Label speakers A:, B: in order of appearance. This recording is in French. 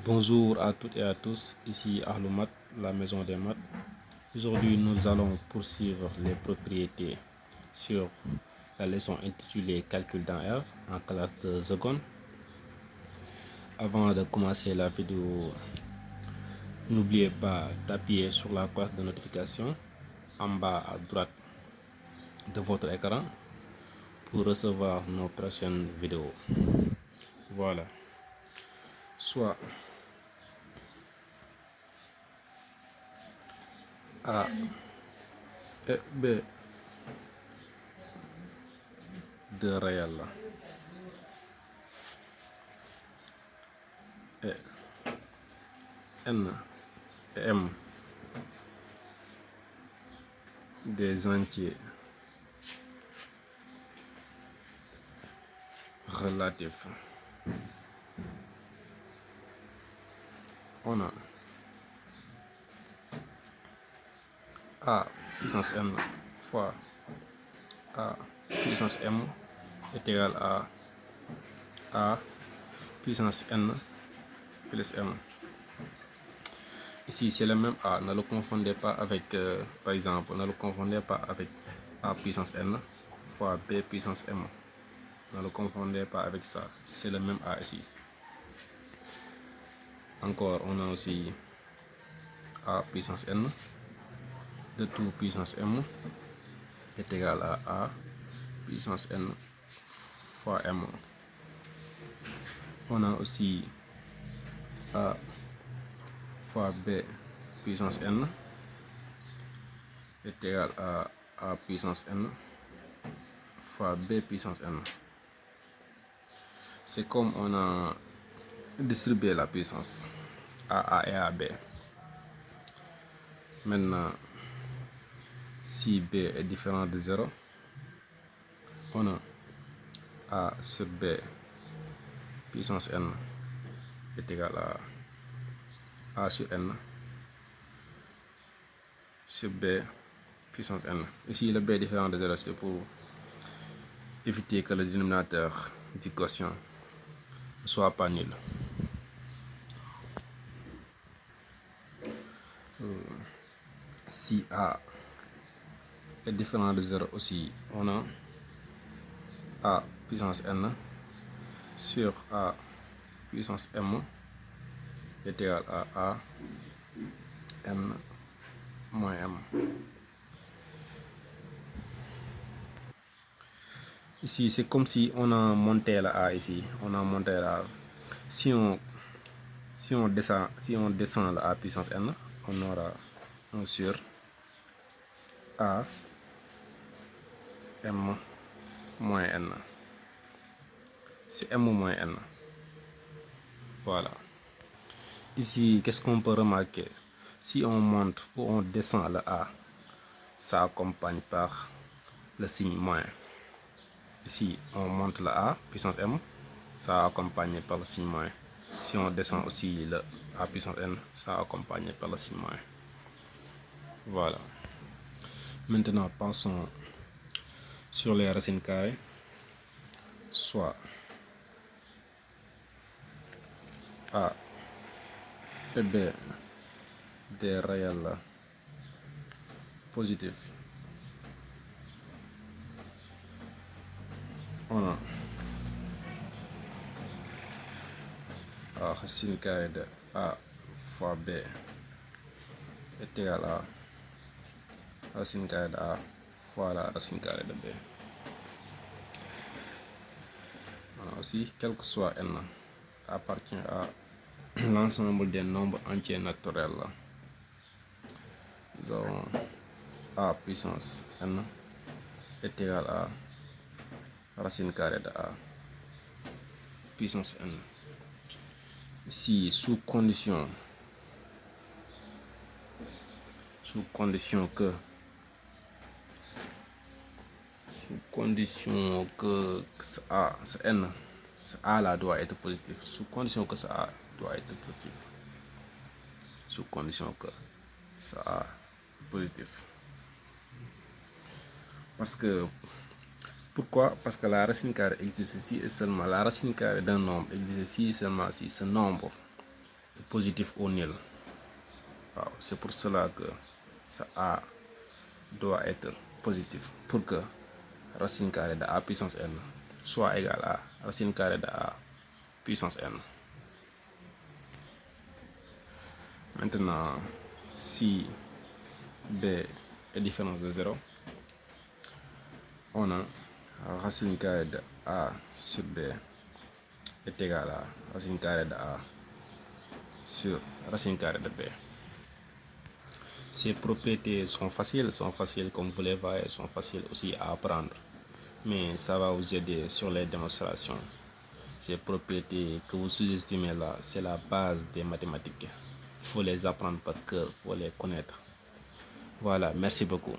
A: Bonjour à toutes et à tous, ici Ahloumat, la maison des maths. Aujourd'hui, nous allons poursuivre les propriétés sur la leçon intitulée Calcul dans R en classe de seconde. Avant de commencer la vidéo, n'oubliez pas d'appuyer sur la cloche de notification en bas à droite de votre écran pour recevoir nos prochaines vidéos. Voilà. Soit A et B de réel et N et M des entiers relatifs. On a A puissance N fois A puissance M est égal à A puissance N plus M. Ici, c'est le même A. Ne le confondez pas avec, par exemple, ne le confondez pas avec A puissance N fois B puissance M. Ne le confondez pas avec ça. C'est le même A ici. Encore, on a aussi A puissance N de tout puissance M est égal à A puissance N fois M. On a aussi A fois B puissance N est égal à A puissance N fois B puissance N. C'est comme on a distribué la puissance à A et à B. Maintenant, si B est différent de 0, on a A sur B puissance N est égal à A sur N sur B puissance N. Ici, le B est différent de 0, c'est pour éviter que le dénominateur du quotient ne soit pas nul. Si A est différent de 0 aussi, on a A puissance N sur A puissance M est égal à A N moins M. Ici, c'est comme si on a monté la A ici. On a monté la A. Si on descend la A puissance N, on aura 1 sur A M moins N. C'est M moins N. Voilà. Ici, qu'est-ce qu'on peut remarquer? Si on monte ou on descend le A, ça accompagne par le signe moins. Ici, on monte le A, puissance M, ça accompagne par le signe moins. Si on descend aussi le A puissance N, ça accompagne par le signe moins. Voilà. Maintenant, pensons sur les racines carrées. Soit A et B des réels positifs. On a A racine carrée de A fois B est égal à racine carrée de A fois la racine carrée de B. On a aussi, quel que soit N, appartient à l'ensemble des nombres entiers naturels. Donc, A puissance N est égal à racine carrée de A puissance N. Si sous condition que ce A, ce N, ce A là doit être positif, sous condition que ce A doit être positif, sous condition que ce A est positif. Parce que, pourquoi? Parce que la racine carrée existe si et seulement, la racine carrée d'un nombre existe si et seulement si ce nombre positif ou nul. C'est pour cela que ça A doit être positif pour que racine carrée de A puissance n soit égal à racine carrée de A puissance n. Maintenant, si B est différent de 0, on a racine carrée de A sur B est égal à racine carrée de A sur racine carrée de B. Ces propriétés sont faciles comme vous les voyez, sont faciles aussi à apprendre. Mais ça va vous aider sur les démonstrations. Ces propriétés que vous sous-estimez là, c'est la base des mathématiques. Il faut les apprendre par cœur, il faut les connaître. Voilà, merci beaucoup.